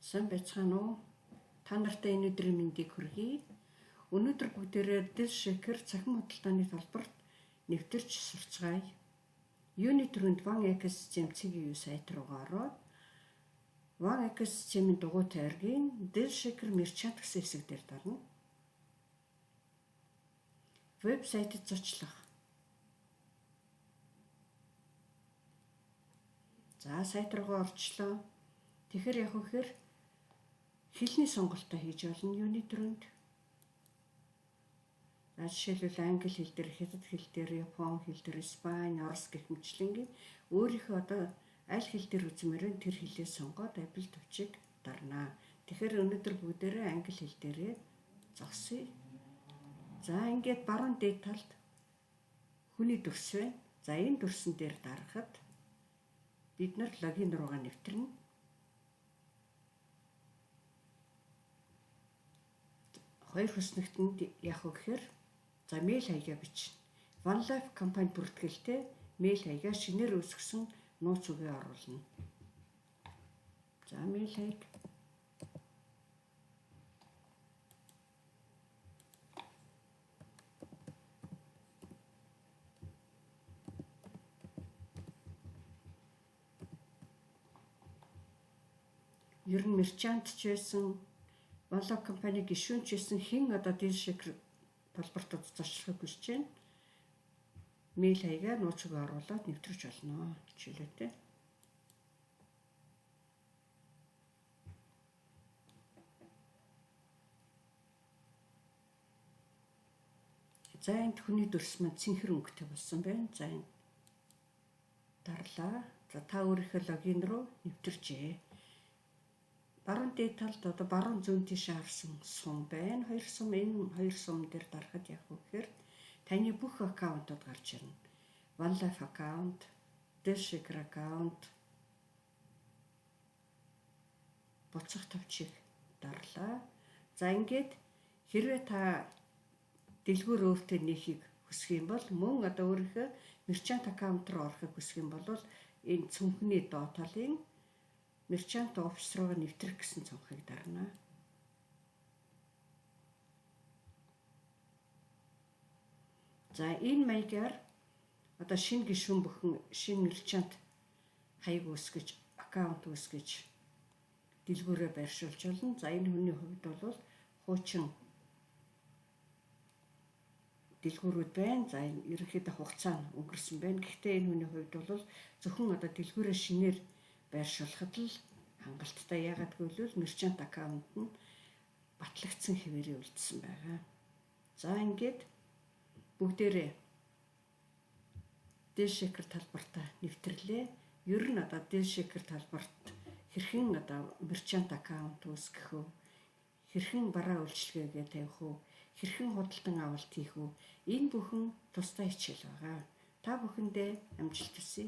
Сайн байцгаана уу? Та нартай энэ өдрийн мэндийг хүргэе. Өнөөдөр бүгдээрээ дэл шекер цахим худалдааны талбарт нэвтэрч сурцгаая. Юуны төрөнд Ван экосистем цэгийн сайт руугаа ороод Ван экосистемийн дугуй тайргийн дэл шекер мерчант гэсэн хэсэг дээр дарна. Вебсайтад зочлох. За сайт руугаа орчлоо. Тэгэхээр яг үхээр хэлний сонголтоо хийж болно юуны төрөнд. Жишээлбэл англи хэл дээр, хятад хэл дээр, япон хэл дээр, испани, орос гэх мэтлэнгийн өөрийнхөө одоо аль хэл дээр үзмээрэн тэр хэлээ сонгоод абил төвчийг дарнаа. Тэгэхээр өнөөдөр бүгдээрээ англи хэл дээрээ зогсъё. За ингээд баруун дээд талд хүний дүрс байна. За энэ дүрсэн дээр дарахад бид нар логин руугаа нэвтрэнэ. Хоёр хүснэгтэнд яг гэхээр за мэйл хаягаа бичнэ. One Life компани бүртгэлтэй мэйл хаягаа шинээр үүсгэсэн нууц үгээ оруулна. За мэйл хаяг. Ер нь мерчант ч байсан, One Life компани гишүүнч байсан хэн одоо дэл шекер талбарт зочлохыг хүсэж байна. Мэйл хаягаа нууц үгээ оруулаад нэвтрэж болно. Жишээлбэл за энд хүний дүрс маань цэнхэр өнгөтэй болсон байна. За энэ дарлаа. За та өөрийнхөө логин руу нэвтэрчээ. Баруун дээд талд одоо баруун зүүн тийш харсан сум байна. Хоёр сум, энэ хоёр сум дээр дарахад яг үхээр таны бүх аккаунтууд гарч ирнэ. One Life аккаунт, дэл шекер аккаунт, буцах товчийг дарлаа. За ингээд хэрвээ та дэлгүүр өөртөө нээхийг хүсэх юм бол мөн одоо өөрийнхөө мерчант аккаунт руу орохыг хүсэх юм бол энэ цүнхний доод талын мерчант офис руугаа нэвтрэх гэсэн цонхыг дарна. За энэ маягаар одоо шинэ гишүүн бүхэн шинэ мерчант хаяг үүсгэж, аккаунт үүсгэж дэлгүүрээ байршуулж болно. За энэ хүний хувьд бол хуучин дэлгүүрүүд байна. За ерөнхийдөө хугацаа нь өнгөрсөн байна. Гэхдээ энэ хүний хувьд бол зөвхөн одоо дэлгүүрээ шинээр байршуулахад л хангалттай. Яагаад гэвэл мерчант аккаунт нь батлагдсан хэвээрээ үлдсэн байгаа. За ингээд бүгдээрээ дэл шекер талбартаа нэвтрлээ. Ер нь одоо дэл шекер талбарт хэрхэн одоо мерчант аккаунт үүсгэх вэ? Хэрхэн бараа үйлчилгээгээ тавих вэ? Хэрхэн худалдан авалт хийх вэ? Энэ бүхэн тусдаа хичээл байгаа. Та бүхэндээ амжилт хүсье.